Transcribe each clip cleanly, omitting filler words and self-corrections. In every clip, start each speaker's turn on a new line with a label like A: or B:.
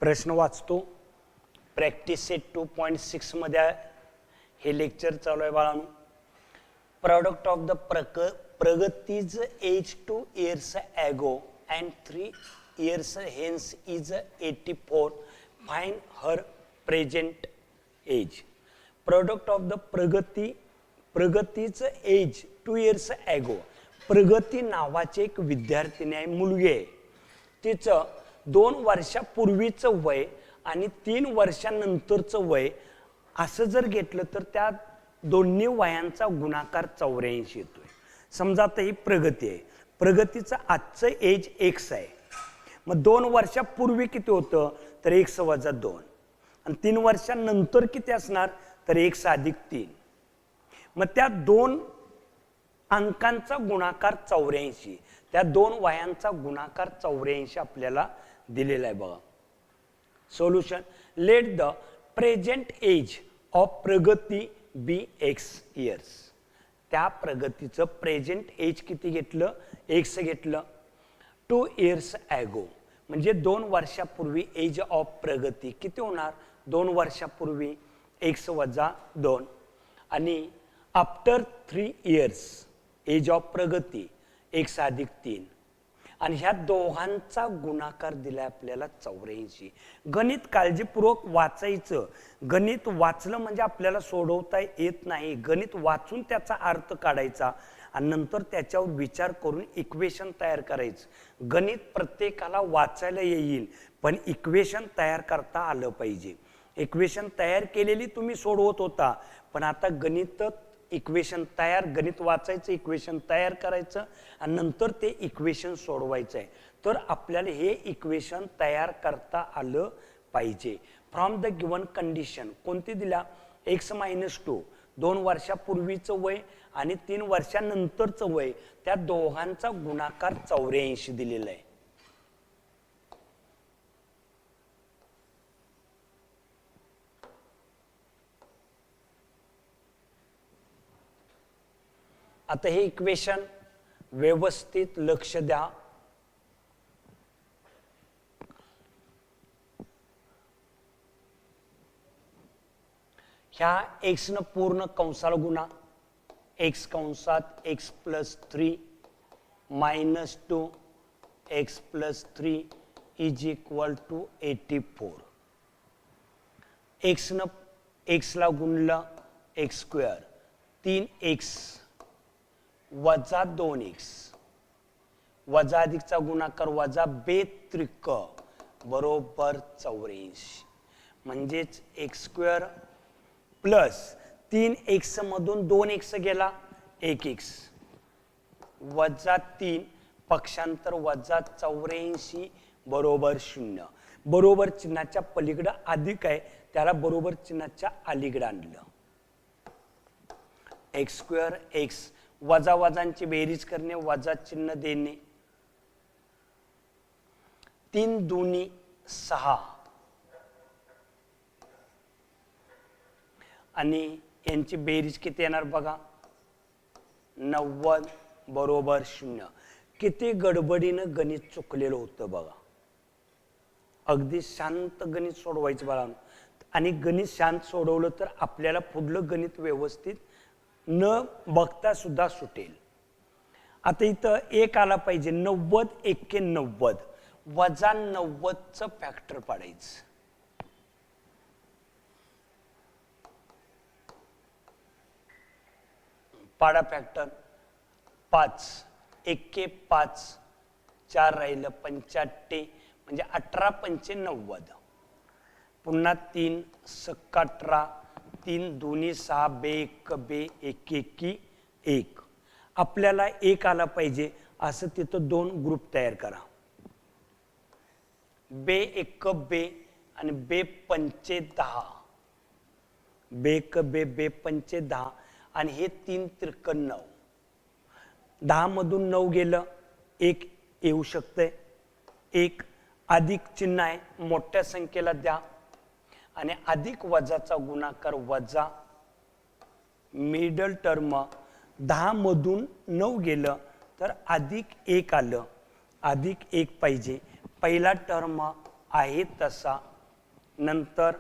A: प्रश्न वाचतो. Practice set 2.6 मध्ये हे लेक्चर चालू आहे बाळांनो. प्रोडक्ट ऑफ द प्रगतीज age 2 years ago and 3 years hence is 84. Find her present age. Product of the प्रगतीच एज 2 years ago. प्रगती नावाचे एक विद्यार्थिनी आहे, मुलगी आहे. तिचं 2 वर्षापूर्वीचं वय आणि 3 वर्षानंतरचं वय असं जर घेतलं तर त्या दोन्ही वयांचा गुणाकार 84 येतोय. समजा आता ही प्रगती आहे. प्रगतीचं आजचं एज x आहे. मग 2 वर्षापूर्वी किती होतं तर x वजा 2 आणि 3 वर्षानंतर किती असणार तर x अधिक 3. मग त्या 2 अंकांचा गुणाकार 84, त्या 2 वयांचा गुणाकार 84 आपल्याला दिलेला आहे बघा. Solution. Let the present age of Pragati be x years. त्या प्रगतीचं प्रेझेंट एज किती घेतलं x घेतलं. 2 years ago म्हणजे 2 वर्षापूर्वी एज ऑफ प्रगती किती होणार 2 वर्षापूर्वी x वजा 2 आणि आफ्टर 3 years एज ऑफ प्रगती x अधिक 3 आणि ह्या दोघांचा गुणाकार दिलाय आपल्याला 84. गणित काळजीपूर्वक वाचायचं. गणित वाचलं म्हणजे आपल्याला सोडवता येत नाही. गणित वाचून त्याचा अर्थ काढायचा आणि नंतर त्याच्यावर विचार करून इक्वेशन तयार करायचं. गणित प्रत्येकाला वाचायला येईल पण इक्वेशन तयार करता आलं पाहिजे. इक्वेशन तयार केलेली तुम्ही सोडवत होता पण आता गणित इक्वेशन तयार, गणित वाचायचं, इक्वेशन तयार करायचं आणि नंतर ते इक्वेशन सोडवायचं आहे. तर आपल्याला हे इक्वेशन तयार करता आलं पाहिजे. फ्रॉम द गिवन कंडिशन कोणती दिल्या x - 2 2 वर्षापूर्वीचं वय आणि 3 वर्षानंतरचं वय त्या दोघांचा गुणाकार 84 दिलेला आहे. आता हे इक्वेशन व्यवस्थित लक्ष द्या. ह्या x न पूर्ण कंसाला गुणा. x कंसात x + 3 - 2 x + 3 = 84. x ला गुणलं x² 3x वजा 2x वजा अधिकचा गुणाकार वजा बेत्रिक बरोबर 84. म्हणजेच x² प्लस 3x मधून 2x गेला 1x वजा 3 पक्षांतर वजा 84 बरोबर 0. बरोबर चिन्हाच्या पलीकडे अधिक आहे त्याला बरोबर चिन्हाच्या अलीकडे आणलं. x² x वजा वजांची बेरीज करणे वजा चिन्ह देणे. 3 दूनी 6 आणि यांची बेरीज किती येणार बघा 90 बरोबर 0. किती गडबडीनं गणित चुकलेलं होतं बघा. अगदी शांत गणित सोडवायचं बाळांनो आणि गणित शांत सोडवलं तर आपल्याला पुढलं गणित व्यवस्थित न बघता सुद्धा सुटेल. आता इथं एक आला पाहिजे 90 × 90 वजा 90चं फॅक्टर पाडायचं. पाडा फॅक्टर 5 × 5 4 राहिलं 85 म्हणजे 18 × 5 = 90. पुन्हा 3 × 18 3 दूनी 6 बे 1 बे 1 1 1. आपल्याला 1 आला पाहिजे असं तिथं 2 ग्रुप तयार करा. बे 1 बे आणि बे 5 10 बे 1 बे बे 5 10 आणि हे 3 त्रिक 9. 10 मधून 9 गेलं 1 येऊ शकतंय. 1 अधिक चिन्ह आहे मोठ्या संख्येला द्या आणि अधिक वजाचा गुणाकार वजा मिडल टर्म 10 मधून 9 गेलं तर अधिक 1 आलं. अधिक 1 पाहिजे. पहिला टर्म आहे तसा नंतर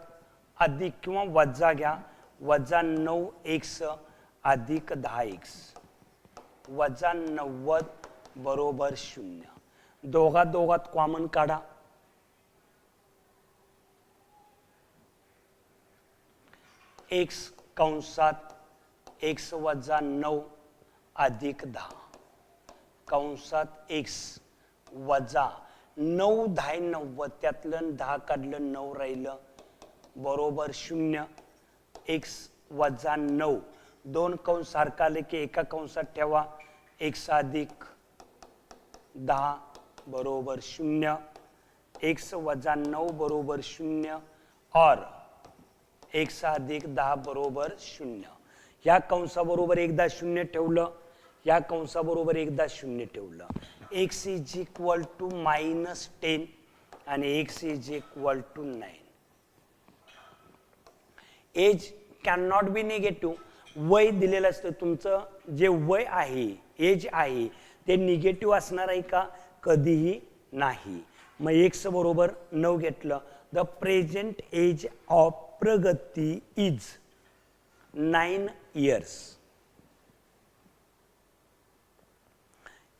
A: अधिक किंवा वजा घ्या, वजा 9x अधिक 10x वजा 90 बरोबर 0. दोघात कॉमन काढा. x कंसात x वजा 9 अधिक 10 कंसात x वजा 9 10 90 त्यातलं 10 काढलं 9 राहिलं बरोबर 0. x वजा 9 दोन कंस सारखा आले की एका कंसात ठेवा x अधिक 10 बरोबर 0. x वजा 9 बरोबर 0 और x अधिक 10 बरोबर 0. या कंसाबरोबर एकदा 0 ठेवलं, या कंसाबरोबर एकदा 0 ठेवलं. x इज इक्वल टू -10 आणि x is equal to 9. Age can not be negative. वय दिलेलं असतं, तुमचं जे वय आहे एज आहे ते निगेटिव्ह असणार आहे का? कधीही नाही. मग x बरोबर 9 घेतलं. The present age of Pragati is 9 years.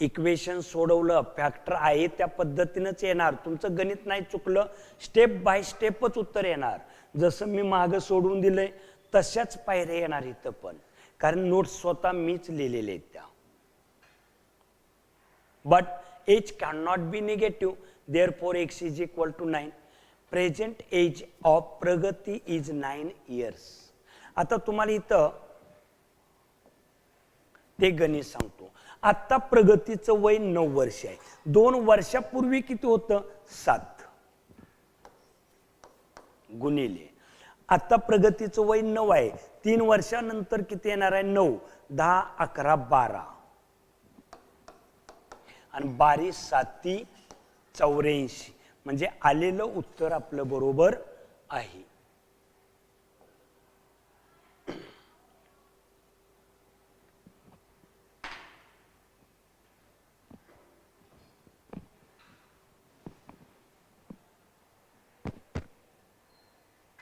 A: Equation सोडवलं, फॅक्टर आहे त्या पद्धतीनंच येणार. तुमचं गणित नाही चुकलं, स्टेप बाय स्टेपच उत्तर येणार. जसं मी मागं सोडून दिलंय तशाच पायऱ्या येणार इथं पण, कारण नोट्स स्वतः मीच लिहिलेले आहेत त्या. But age can not be negative, therefore x is equal to 9. Present age of Pragati is 9 years. आता तुम्हाला इथं ते गणित सांगतो. आता प्रगतीचं वय 9 वर्ष आहे. 2 वर्षापूर्वी किती होतं? 7 गुणिले आता प्रगतीचं वय 9 आहे. 3 वर्षानंतर किती येणार आहे? 9 10 11 12 आणि 12 7 84. म्हणजे आलेलं उत्तर आपलं बरोबर आहे.